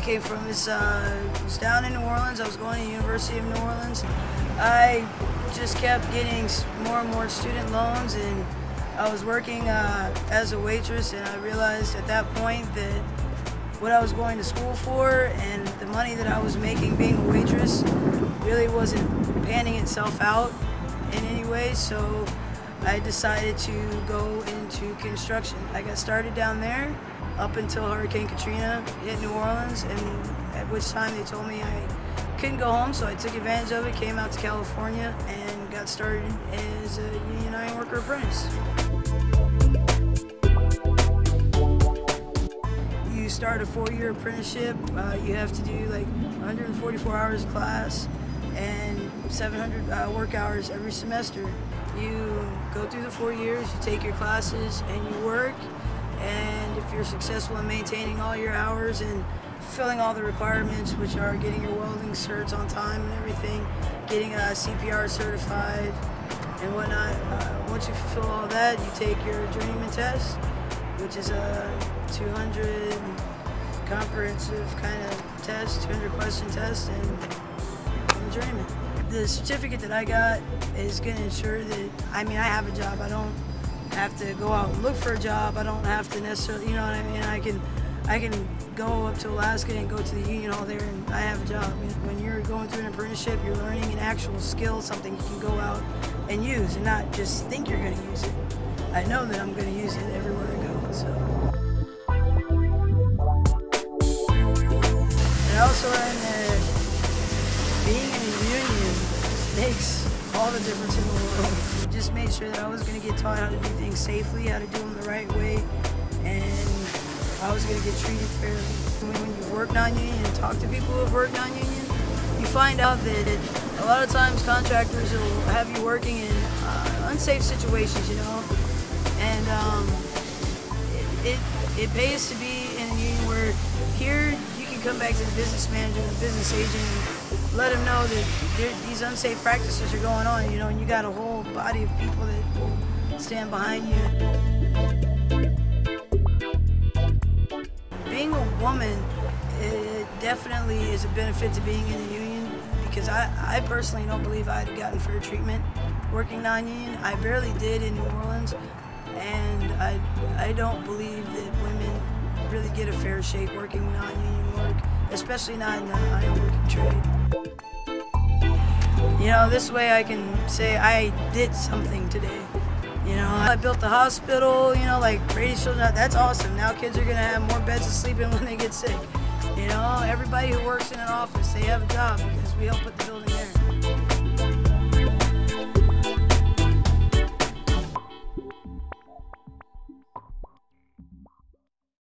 story came from is was down in New Orleans. I was going to the University of New Orleans. I just kept getting more and more student loans, and I was working as a waitress, and I realized at that point that what I was going to school for and the money that I was making being a waitress really wasn't panning itself out in any way, so I decided to go into construction. I got started down there up until Hurricane Katrina hit New Orleans, and at which time they told me I couldn't go home, so I took advantage of it, came out to California, and got started as a union ironworker apprentice. You start a 4-year apprenticeship. You have to do like 144 hours of class and 700 work hours every semester. You go through the 4 years, you take your classes, and you work. And if you're successful in maintaining all your hours and fulfilling all the requirements, which are getting your welding certs on time and everything, getting CPR certified and whatnot, once you fulfill all that, you take your Journeyman test, which is a 200 comprehensive kind of test, 200 question test, and I'm a Journeyman. The certificate that I got is going to ensure that, I have a job. I don't have to go out and look for a job. I don't have to necessarily, you know what I mean? I can go up to Alaska and go to the union hall there, and I have a job. When you're going through an apprenticeship, you're learning an actual skill, something you can go out and use and not just think you're going to use it. I know that I'm going to use it everywhere I go, so. And I also learned that being in a union makes all the difference in the world. Just made sure that I was going to get taught how to do things safely, how to do them the right way, and I was going to get treated fairly. When you work non-union and talk to people who have worked non-union, you find out that a lot of times contractors will have you working in unsafe situations, you know, and it pays to be in a union where here you can come back to the business manager and the business agent and let them know that these unsafe practices are going on, you know, and you got a whole body of people that will stand behind you. Being a woman, it definitely is a benefit to being in the union, because I personally don't believe I'd have gotten fair treatment working non-union. I barely did in New Orleans, and I don't believe that women really get a fair shake working non-union work, especially not in the ironworking trade. You know, this way I can say I did something today. You know, I built the hospital, you know, like Brady's Children, that's awesome. Now kids are gonna have more beds to sleep in when they get sick. You know, everybody who works in an office, they have a job because we help put the building there.